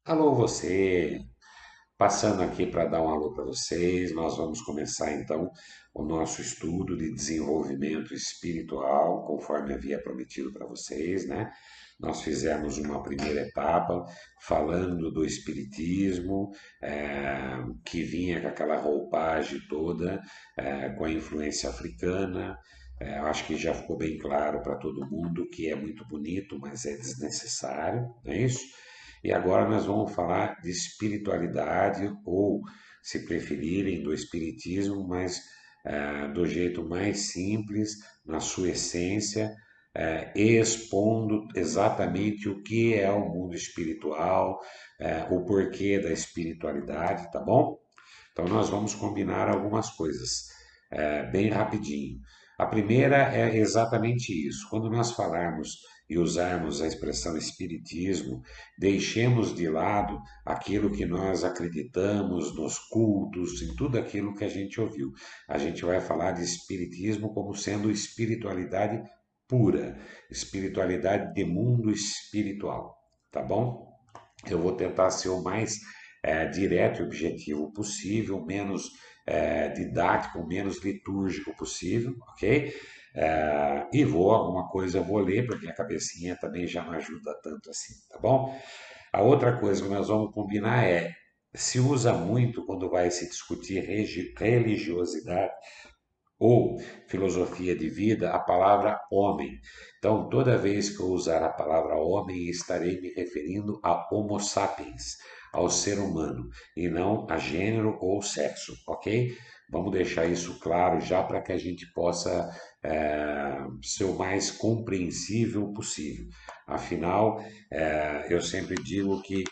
Alô você, passando aqui para dar um alô para vocês, nós vamos começar então o nosso estudo de desenvolvimento espiritual, conforme havia prometido para vocês, né? Nós fizemos uma primeira etapa falando do espiritismo, que vinha com aquela roupagem toda, com a influência africana. Eu acho que já ficou bem claro para todo mundo que é muito bonito, mas é desnecessário, não é isso? E agora nós vamos falar de espiritualidade, ou, se preferirem, do espiritismo, mas do jeito mais simples, na sua essência, expondo exatamente o que é o mundo espiritual, o porquê da espiritualidade, tá bom? Então nós vamos combinar algumas coisas, bem rapidinho. A primeira é exatamente isso. Quando nós falarmos e usarmos a expressão espiritismo, deixemos de lado aquilo que nós acreditamos nos cultos, em tudo aquilo que a gente ouviu. A gente vai falar de espiritismo como sendo espiritualidade pura, espiritualidade de mundo espiritual, tá bom? Eu vou tentar ser o mais direto e objetivo possível, menos didático, menos litúrgico possível, ok? E vou, alguma coisa eu vou ler, porque a cabecinha também já não ajuda tanto assim, tá bom? A outra coisa que nós vamos combinar se usa muito quando vai se discutir religiosidade ou filosofia de vida, a palavra homem. Então, toda vez que eu usar a palavra homem, estarei me referindo a Homo sapiens, ao ser humano, e não a gênero ou sexo, ok? Vamos deixar isso claro já para que a gente possa ser o mais compreensível possível. Afinal, eu sempre digo que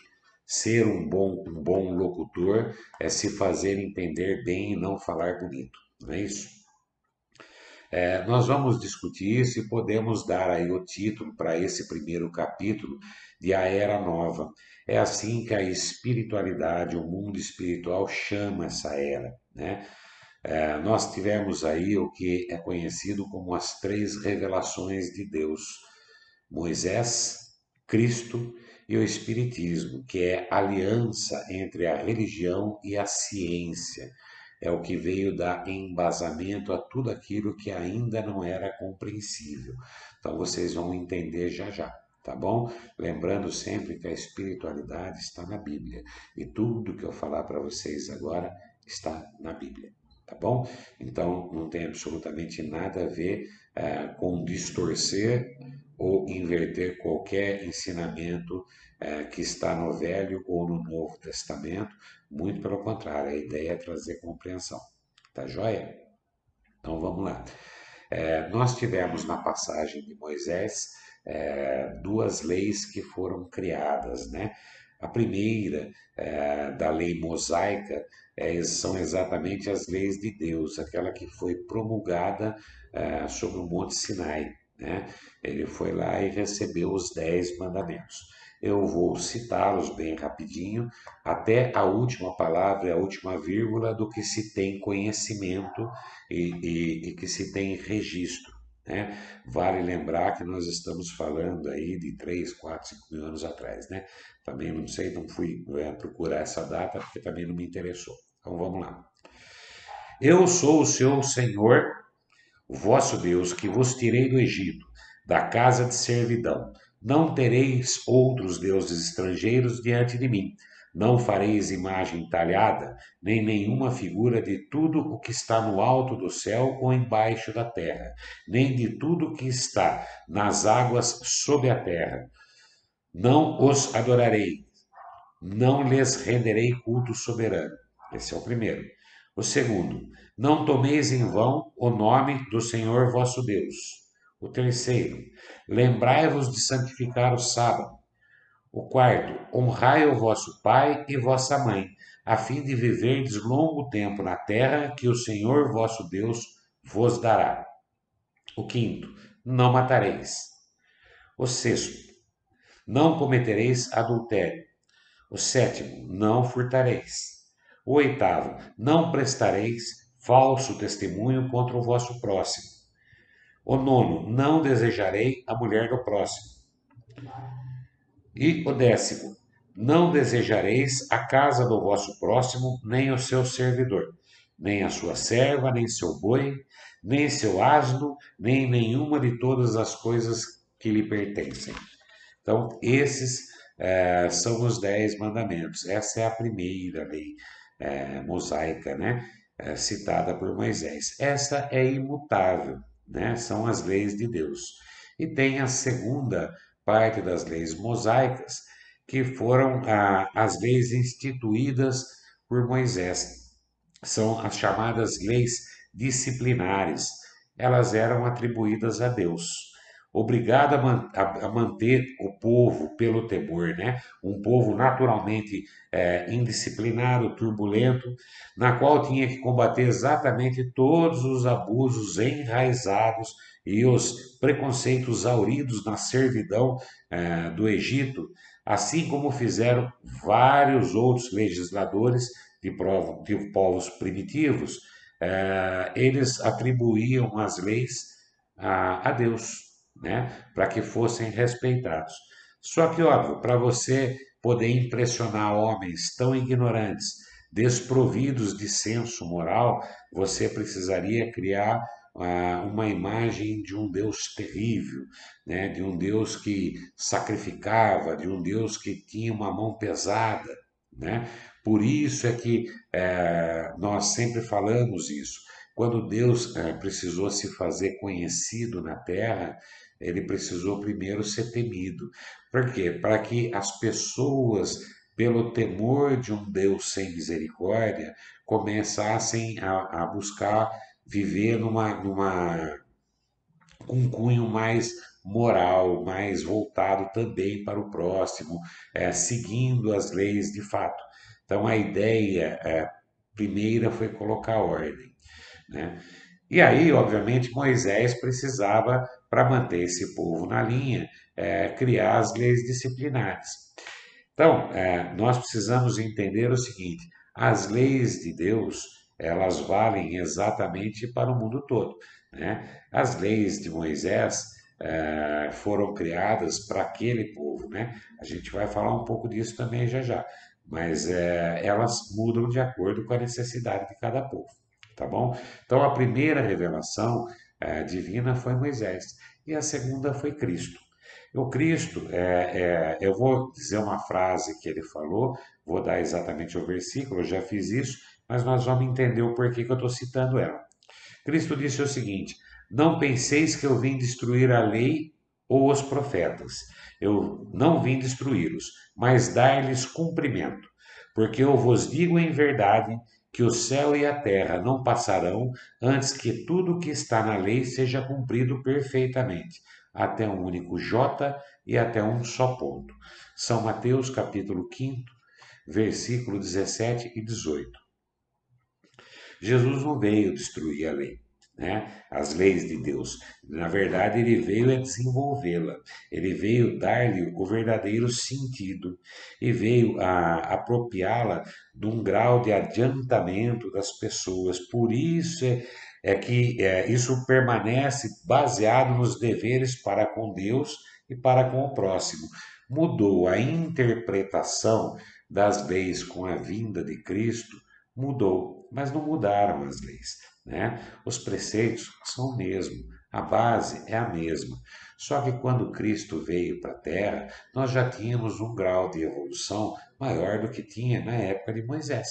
ser um bom locutor é se fazer entender bem e não falar bonito, não é isso? Nós vamos discutir isso e podemos dar aí o título para esse primeiro capítulo de A Era Nova. É assim que a espiritualidade, o mundo espiritual chama essa era, né? Nós tivemos aí o que é conhecido como as três revelações de Deus: Moisés, Cristo e o Espiritismo, que é a aliança entre a religião e a ciência. É o que veio dar embasamento a tudo aquilo que ainda não era compreensível. Então vocês vão entender já já, tá bom? Lembrando sempre que a espiritualidade está na Bíblia e tudo que eu falar para vocês agora está na Bíblia. Tá bom? Então não tem absolutamente nada a ver com distorcer ou inverter qualquer ensinamento que está no Velho ou no Novo Testamento. Muito pelo contrário, a ideia é trazer compreensão. Tá joia? Então vamos lá. Nós tivemos na passagem de Moisés duas leis que foram criadas, né? A primeira, da lei mosaica, são exatamente as leis de Deus, aquela que foi promulgada sobre o Monte Sinai, né? Ele foi lá e recebeu os 10 mandamentos. Eu vou citá-los bem rapidinho, até a última palavra e a última vírgula do que se tem conhecimento e que se tem registro, né? Vale lembrar que nós estamos falando aí de 3, 4, 5 mil anos atrás, né? Também não sei, não fui procurar essa data porque também não me interessou. Então vamos lá. Eu sou o seu Senhor, o vosso Deus, que vos tirei do Egito, da casa de servidão. Não tereis outros deuses estrangeiros diante de mim. Não fareis imagem talhada, nem nenhuma figura de tudo o que está no alto do céu ou embaixo da terra, nem de tudo o que está nas águas sob a terra. Não os adorarei, não lhes renderei culto soberano. Esse é o primeiro. O segundo, não tomeis em vão o nome do Senhor vosso Deus. O terceiro, lembrai-vos de santificar o sábado. O quarto, honrai o vosso pai e vossa mãe, a fim de viverdes longo tempo na terra que o Senhor vosso Deus vos dará. O quinto, não matareis. O sexto, não cometereis adultério. O sétimo, não furtareis. O oitavo, não prestareis falso testemunho contra o vosso próximo. O nono, não desejarei a mulher do próximo. E o décimo, Não desejareis a casa do vosso próximo, nem o seu servidor, nem a sua serva, nem seu boi, nem seu asno, nem nenhuma de todas as coisas que lhe pertencem. Então, esses são os 10 mandamentos. Essa é a primeira lei mosaica, né? Citada por Moisés. Essa é imutável, né? São as leis de Deus. E tem a segunda parte das leis mosaicas, que foram as leis instituídas por Moisés. São as chamadas leis disciplinares. Elas eram atribuídas a Deus, obrigado a manter o povo pelo temor, né? Um povo naturalmente indisciplinado, turbulento, na qual tinha que combater exatamente todos os abusos enraizados e os preconceitos auridos na servidão do Egito, assim como fizeram vários outros legisladores de povos primitivos. Eles atribuíam as leis a Deus, né? Para que fossem respeitados. Só que, óbvio, para você poder impressionar homens tão ignorantes, desprovidos de senso moral, você precisaria criar uma imagem de um Deus terrível, né? De um Deus que sacrificava, de um Deus que tinha uma mão pesada, né? Por isso é que nós sempre falamos isso. Quando Deus precisou se fazer conhecido na terra, ele precisou primeiro ser temido. Por quê? Para que as pessoas, pelo temor de um Deus sem misericórdia, começassem a buscar viver com um cunho mais moral, mais voltado também para o próximo, seguindo as leis de fato. Então a ideia primeira foi colocar ordem, né? E aí, obviamente, Moisés precisava, para manter esse povo na linha, criar as leis disciplinares. Então, nós precisamos entender o seguinte: as leis de Deus, elas valem exatamente para o mundo todo, né? As leis de Moisés foram criadas para aquele povo, né? A gente vai falar um pouco disso também já já, mas elas mudam de acordo com a necessidade de cada povo, tá bom? Então, a primeira revelação divina foi Moisés e a segunda foi Cristo. O Cristo, eu vou dizer uma frase que ele falou, vou dar exatamente o versículo, eu já fiz isso, mas nós vamos entender o porquê que eu estou citando ela. Cristo disse o seguinte: Não penseis que eu vim destruir a lei ou os profetas. Eu não vim destruí-los, mas dar-lhes cumprimento. Porque eu vos digo em verdade que o céu e a terra não passarão antes que tudo o que está na lei seja cumprido perfeitamente, até um único J e até um só ponto. São Mateus capítulo 5, versículo 17 e 18. Jesus não veio destruir a lei, né? As leis de Deus. Na verdade, ele veio desenvolvê-la. Ele veio dar-lhe o verdadeiro sentido e veio apropriá-la de um grau de adiantamento das pessoas. Por isso é que isso permanece baseado nos deveres para com Deus e para com o próximo. Mudou a interpretação das leis com a vinda de Cristo, mudou, mas não mudaram as leis, né? Os preceitos são o mesmo, a base é a mesma. Só que quando Cristo veio para a Terra, nós já tínhamos um grau de evolução maior do que tinha na época de Moisés,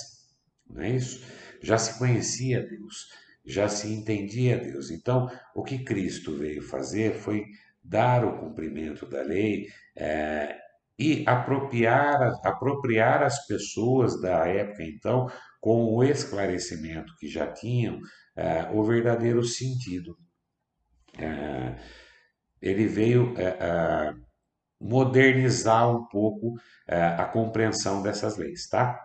não é isso? Já se conhecia Deus, já se entendia Deus. Então, o que Cristo veio fazer foi dar o cumprimento da lei e apropriar as pessoas da época, então, com o esclarecimento que já tinham, o verdadeiro sentido. Ele veio modernizar um pouco a compreensão dessas leis, tá?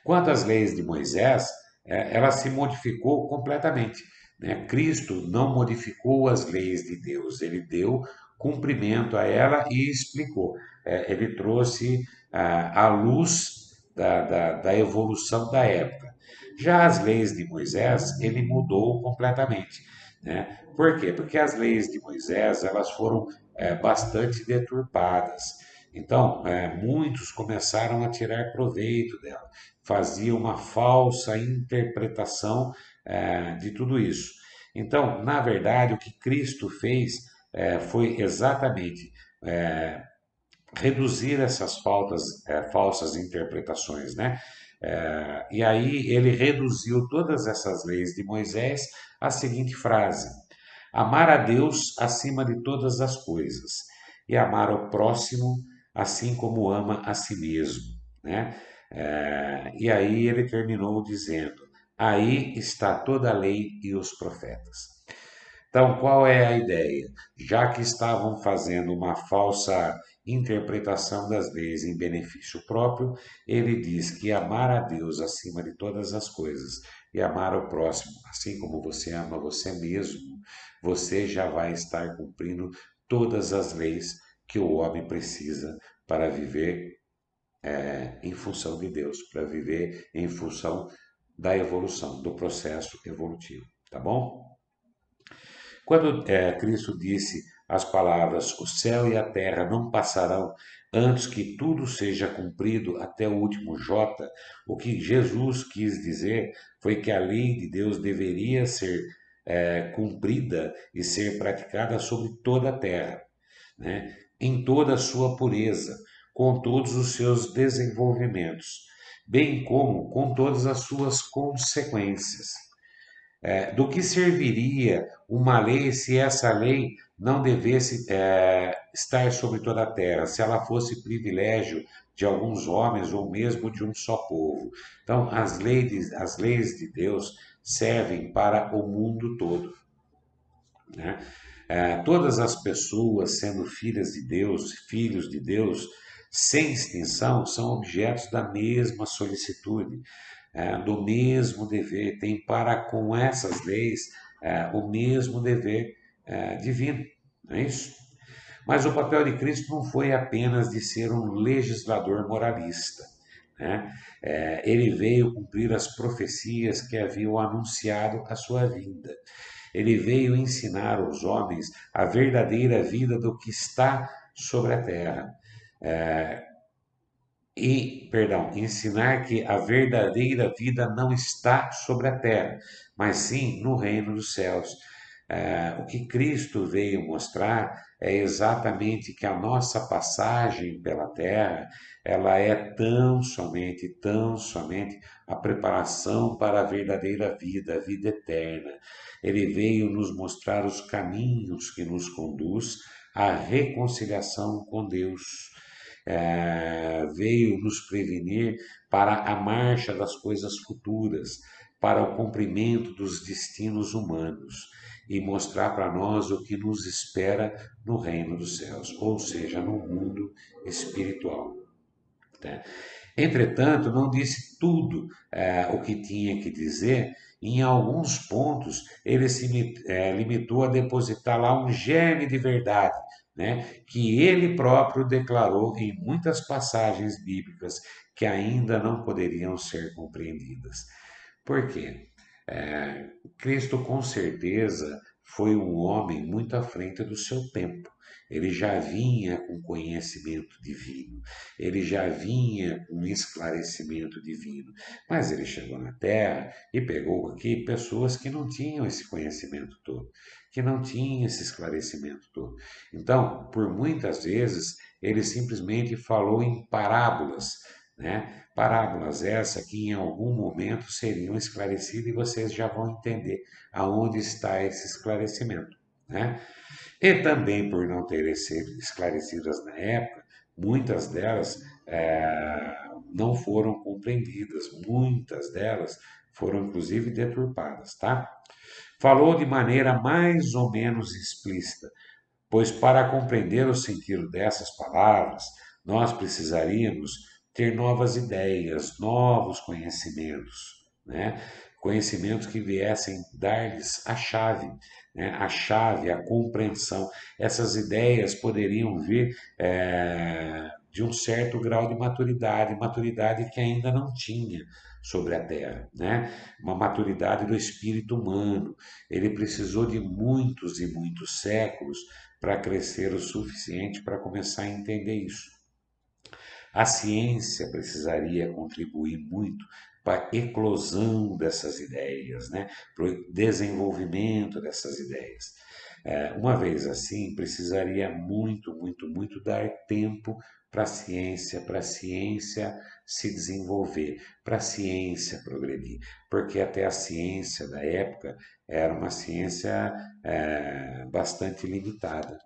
Quanto às leis de Moisés, ela se modificou completamente, né? Cristo não modificou as leis de Deus, ele deu cumprimento a ela e explicou. Ele trouxe a luz da evolução da época. Já as leis de Moisés, ele mudou completamente, né? Por quê? Porque as leis de Moisés elas foram bastante deturpadas. Então, muitos começaram a tirar proveito dela, faziam uma falsa interpretação de tudo isso. Então, na verdade, o que Cristo fez foi exatamente reduzir essas falsas interpretações, né? E aí ele reduziu todas essas leis de Moisés à seguinte frase: amar a Deus acima de todas as coisas e amar o próximo assim como ama a si mesmo, né? E aí ele terminou dizendo: aí está toda a lei e os profetas. Então, qual é a ideia? Já que estavam fazendo uma falsa interpretação das leis em benefício próprio, ele diz que amar a Deus acima de todas as coisas e amar o próximo, assim como você ama você mesmo, você já vai estar cumprindo todas as leis que o homem precisa para viver em função de Deus, para viver em função da evolução, do processo evolutivo, tá bom? Quando Cristo disse as palavras: o céu e a terra não passarão antes que tudo seja cumprido até o último jota, o que Jesus quis dizer foi que a lei de Deus deveria ser cumprida e ser praticada sobre toda a terra, né? Em toda a sua pureza, com todos os seus desenvolvimentos, bem como com todas as suas consequências. Do que serviria uma lei se essa lei não devesse estar sobre toda a terra, se ela fosse privilégio de alguns homens ou mesmo de um só povo? Então, as leis de Deus servem para o mundo todo, né? Todas as pessoas, sendo filhas de Deus, filhos de Deus, sem extinção, são objetos da mesma solicitude, do mesmo dever, tem para com essas leis o mesmo dever divino, não é isso? Mas o papel de Cristo não foi apenas de ser um legislador moralista, né? Ele veio cumprir as profecias que haviam anunciado a sua vinda. Ele veio ensinar aos homens a verdadeira vida do que está sobre a terra. Ensinar que a verdadeira vida não está sobre a terra, mas sim no reino dos céus. O que Cristo veio mostrar é exatamente que a nossa passagem pela terra, ela é tão somente a preparação para a verdadeira vida, a vida eterna. Ele veio nos mostrar os caminhos que nos conduz à reconciliação com Deus. Veio nos prevenir para a marcha das coisas futuras, para o cumprimento dos destinos humanos e mostrar para nós o que nos espera no reino dos céus, ou seja, no mundo espiritual. Né? Entretanto, não disse tudo o que tinha que dizer. Em alguns pontos, ele se limitou a depositar lá um germe de verdade, né, que ele próprio declarou em muitas passagens bíblicas que ainda não poderiam ser compreendidas. Por quê? Cristo, com certeza, foi um homem muito à frente do seu tempo. Ele já vinha com conhecimento divino, ele já vinha com esclarecimento divino, mas ele chegou na Terra e pegou aqui pessoas que não tinham esse conhecimento todo, que não tinham esse esclarecimento todo. Então, por muitas vezes, ele simplesmente falou em parábolas, né? Parábolas essa que em algum momento seriam esclarecidas e vocês já vão entender aonde está esse esclarecimento, né? E também por não terem sido esclarecidas na época, muitas delas não foram compreendidas, muitas delas foram inclusive deturpadas, tá? Falou de maneira mais ou menos explícita, pois para compreender o sentido dessas palavras, nós precisaríamos ter novas ideias, novos conhecimentos, né? Conhecimentos que viessem dar-lhes a chave, né? A chave, a compreensão. Essas ideias poderiam vir de um certo grau de maturidade, maturidade que ainda não tinha sobre a Terra, né? Uma maturidade do espírito humano. Ele precisou de muitos e muitos séculos para crescer o suficiente para começar a entender isso. A ciência precisaria contribuir muito para a eclosão dessas ideias, né? Para o desenvolvimento dessas ideias. Uma vez assim, precisaria muito, muito, muito dar tempo para a ciência se desenvolver, para a ciência progredir, porque até a ciência da época era uma ciência bastante limitada,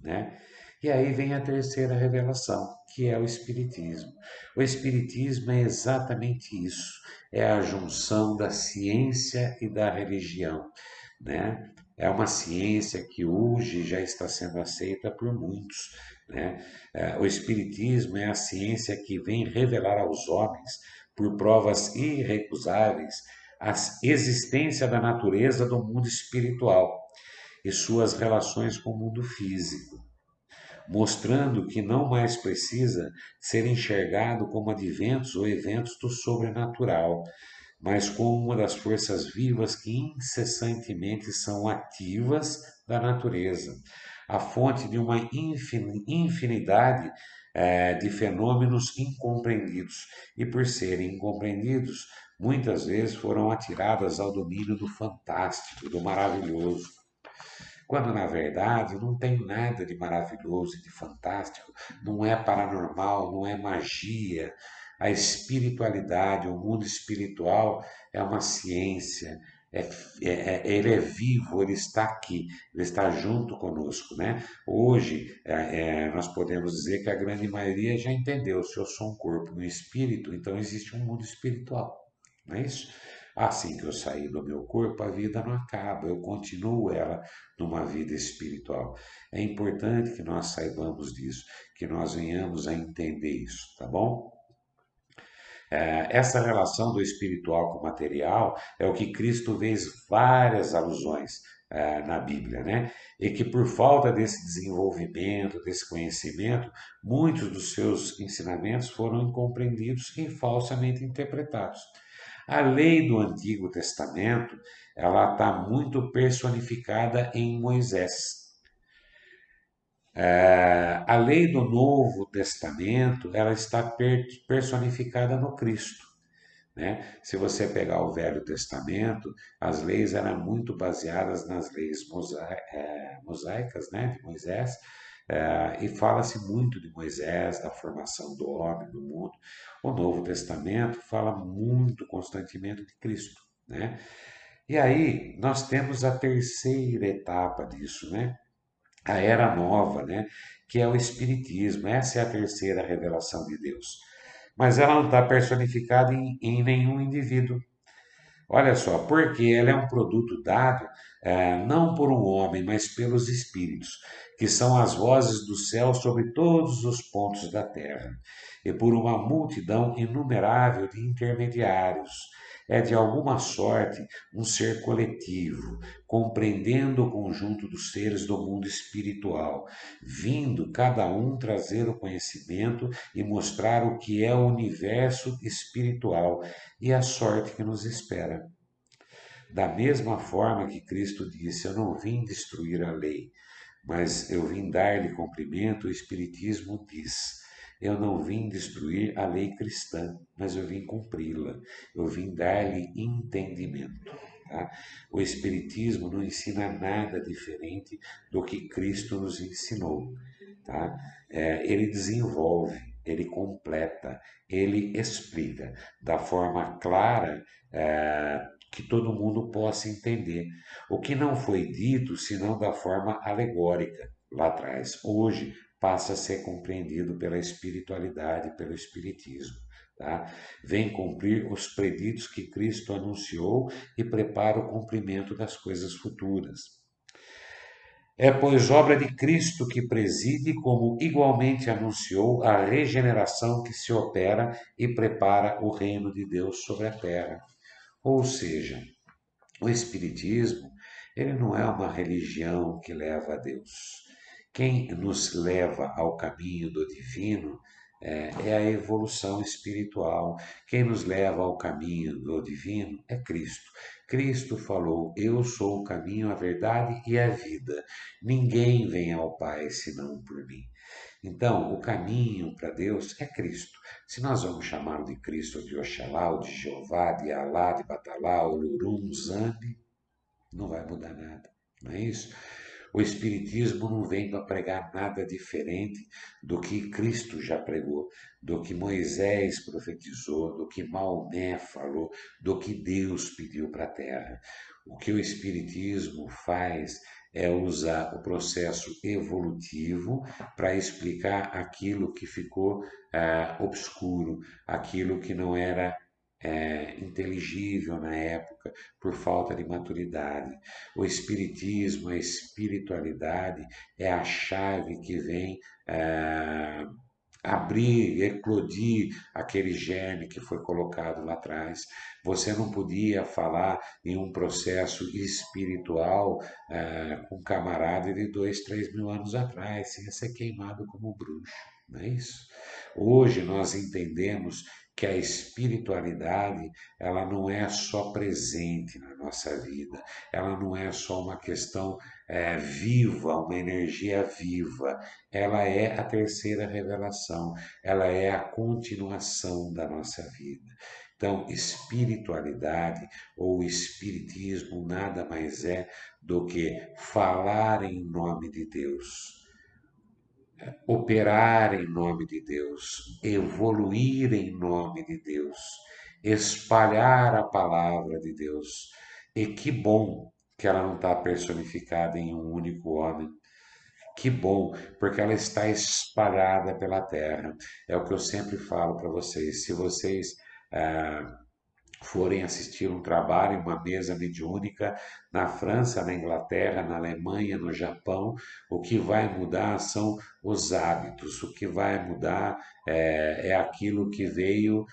né? E aí vem a terceira revelação, que é o Espiritismo. O Espiritismo é exatamente isso, é a junção da ciência e da religião, né? É uma ciência que hoje já está sendo aceita por muitos, né? O Espiritismo é a ciência que vem revelar aos homens, por provas irrecusáveis, a existência da natureza do mundo espiritual e suas relações com o mundo físico, mostrando que não mais precisa ser enxergado como adventos ou eventos do sobrenatural, mas como uma das forças vivas que incessantemente são ativas da natureza, a fonte de uma infinidade de fenômenos incompreendidos, e por serem incompreendidos, muitas vezes foram atiradas ao domínio do fantástico, do maravilhoso. Quando na verdade não tem nada de maravilhoso e de fantástico, não é paranormal, não é magia. A espiritualidade, o mundo espiritual é uma ciência, ele é vivo, ele está aqui, ele está junto conosco, né? Hoje nós podemos dizer que a grande maioria já entendeu, se eu sou um corpo e um espírito, então existe um mundo espiritual, não é isso? Assim que eu sair do meu corpo, a vida não acaba, eu continuo ela numa vida espiritual. É importante que nós saibamos disso, que nós venhamos a entender isso, tá bom? Essa relação do espiritual com o material é o que Cristo fez várias alusões na Bíblia, né? E que por falta desse desenvolvimento, desse conhecimento, muitos dos seus ensinamentos foram incompreendidos e falsamente interpretados. A lei do Antigo Testamento, ela está muito personificada em Moisés. A lei do Novo Testamento, ela está personificada no Cristo, né? Se você pegar o Velho Testamento, as leis eram muito baseadas nas leis mosaicas, né, de Moisés, e fala-se muito de Moisés, da formação do homem, do mundo. O Novo Testamento fala muito constantemente de Cristo, né? E aí nós temos a terceira etapa disso, né? A era nova, né? Que é o Espiritismo. Essa é a terceira revelação de Deus. Mas ela não está personificada em nenhum indivíduo. Olha só, porque ela é um produto dado não por um homem, mas pelos espíritos, que são as vozes do céu sobre todos os pontos da terra, e por uma multidão inumerável de intermediários. É de alguma sorte um ser coletivo, compreendendo o conjunto dos seres do mundo espiritual, vindo cada um trazer o conhecimento e mostrar o que é o universo espiritual e a sorte que nos espera. Da mesma forma que Cristo disse: Eu não vim destruir a lei, mas eu vim dar-lhe cumprimento, o Espiritismo diz: Eu não vim destruir a lei cristã, mas eu vim cumpri-la, eu vim dar-lhe entendimento. Tá? O Espiritismo não ensina nada diferente do que Cristo nos ensinou. Tá? Ele desenvolve, ele completa, ele explica da forma clara que todo mundo possa entender. O que não foi dito, senão da forma alegórica lá atrás, hoje passa a ser compreendido pela espiritualidade, pelo espiritismo. Tá? Vem cumprir os preditos que Cristo anunciou e prepara o cumprimento das coisas futuras. É, pois, obra de Cristo que preside, como igualmente anunciou, a regeneração que se opera e prepara o reino de Deus sobre a terra. Ou seja, o Espiritismo, ele não é uma religião que leva a Deus. Quem nos leva ao caminho do divino é a evolução espiritual. Quem nos leva ao caminho do divino é Cristo. Cristo falou: Eu sou o caminho, a verdade e a vida. Ninguém vem ao Pai senão por mim. Então, o caminho para Deus é Cristo. Se nós vamos chamá-lo de Cristo, de Oxalá, ou de Jeová, de Alá, de Batalá, Ulurum, Zambi, não vai mudar nada, não é isso? O Espiritismo não vem para pregar nada diferente do que Cristo já pregou, do que Moisés profetizou, do que Maomé falou, do que Deus pediu para a Terra. O que o Espiritismo faz é usar o processo evolutivo para explicar aquilo que ficou obscuro, aquilo que não era inteligível na época por falta de maturidade. O espiritismo, a espiritualidade é a chave que vem abrir, eclodir aquele germe que foi colocado lá atrás. Você não podia falar em um processo espiritual com um camarada de 2, 3 mil anos atrás, sem ser queimado como bruxo, não é isso? Hoje nós entendemos que a espiritualidade ela não é só presente na nossa vida, ela não é só uma questão viva, uma energia viva, ela é a terceira revelação, ela é a continuação da nossa vida. Então, espiritualidade ou espiritismo nada mais é do que falar em nome de Deus, operar em nome de Deus, evoluir em nome de Deus, espalhar a palavra de Deus. E que bom que ela não está personificada em um único homem. Que bom, porque ela está espalhada pela terra. É o que eu sempre falo para vocês. Se vocês forem assistir um trabalho em uma mesa mediúnica na França, na Inglaterra, na Alemanha, no Japão, o que vai mudar são os hábitos, o que vai mudar é aquilo que veio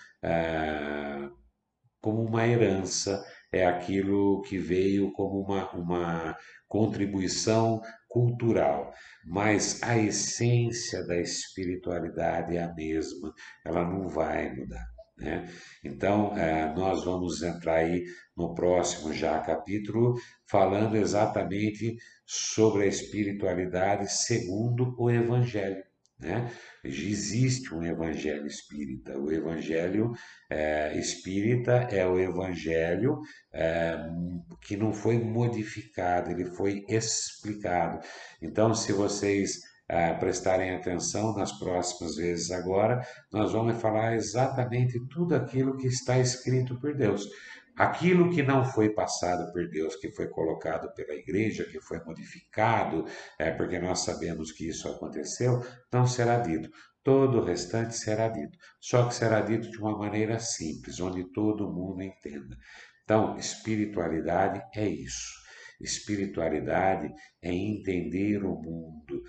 como uma herança, é aquilo que veio como uma contribuição cultural, mas a essência da espiritualidade é a mesma, ela não vai mudar. Né? Então, nós vamos entrar aí no próximo já capítulo, falando exatamente sobre a espiritualidade segundo o Evangelho. Né? Existe um evangelho espírita. O evangelho espírita é o evangelho é, que não foi modificado, ele foi explicado. Então, se vocês prestarem atenção nas próximas vezes agora, nós vamos falar exatamente tudo aquilo que está escrito por Deus. Aquilo que não foi passado por Deus, que foi colocado pela igreja, que foi modificado, porque nós sabemos que isso aconteceu, não será dito. Todo o restante será dito. Só que será dito de uma maneira simples, onde todo mundo entenda. Então, espiritualidade é isso. Espiritualidade é entender o mundo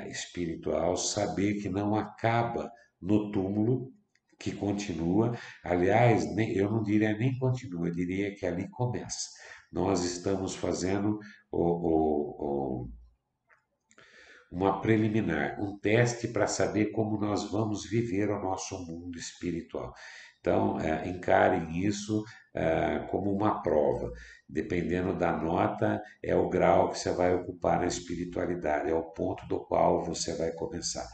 espiritual, saber que não acaba no túmulo, que continua. Aliás, eu não diria nem continua, eu diria que ali começa. Nós estamos fazendo uma preliminar, um teste para saber como nós vamos viver o nosso mundo espiritual. Então, encarem isso como uma prova. Dependendo da nota, é o grau que você vai ocupar na espiritualidade, é o ponto do qual você vai começar.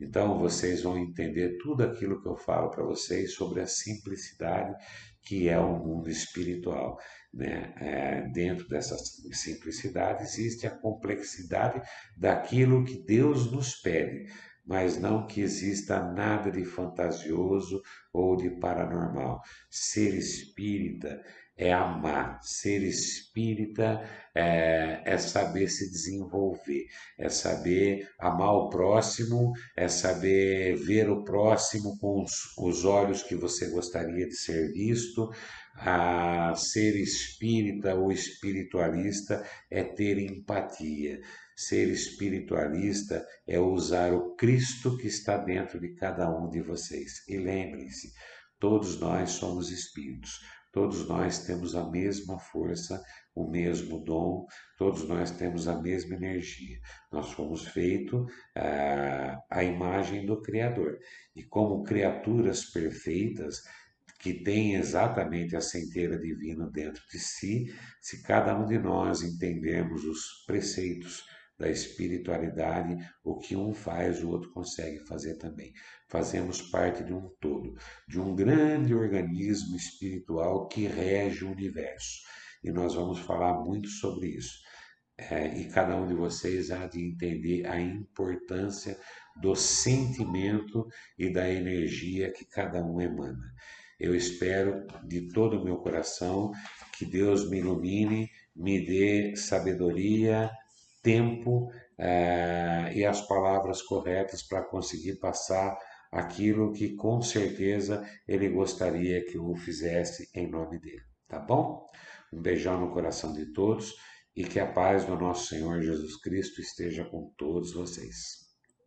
Então, vocês vão entender tudo aquilo que eu falo para vocês sobre a simplicidade que é o mundo espiritual. Né? Dentro dessa simplicidade existe a complexidade daquilo que Deus nos pede, mas não que exista nada de fantasioso ou de paranormal. Ser espírita é amar, ser espírita é saber se desenvolver, é saber amar o próximo, é saber ver o próximo com os olhos que você gostaria de ser visto. A ser espírita ou espiritualista é ter empatia. Ser espiritualista é usar o Cristo que está dentro de cada um de vocês. E lembrem-se, todos nós somos espíritos, todos nós temos a mesma força, o mesmo dom, todos nós temos a mesma energia. Nós fomos feitos à imagem do Criador. E como criaturas perfeitas, que têm exatamente a centelha divina dentro de si, se cada um de nós entendermos os preceitos da espiritualidade, o que um faz, o outro consegue fazer também. Fazemos parte de um todo, de um grande organismo espiritual que rege o universo. E nós vamos falar muito sobre isso. E cada um de vocês há de entender a importância do sentimento e da energia que cada um emana. Eu espero de todo o meu coração que Deus me ilumine, me dê sabedoria, tempo e as palavras corretas para conseguir passar aquilo que com certeza Ele gostaria que eu fizesse em nome dele. Tá bom? Um beijão no coração de todos e que a paz do nosso Senhor Jesus Cristo esteja com todos vocês.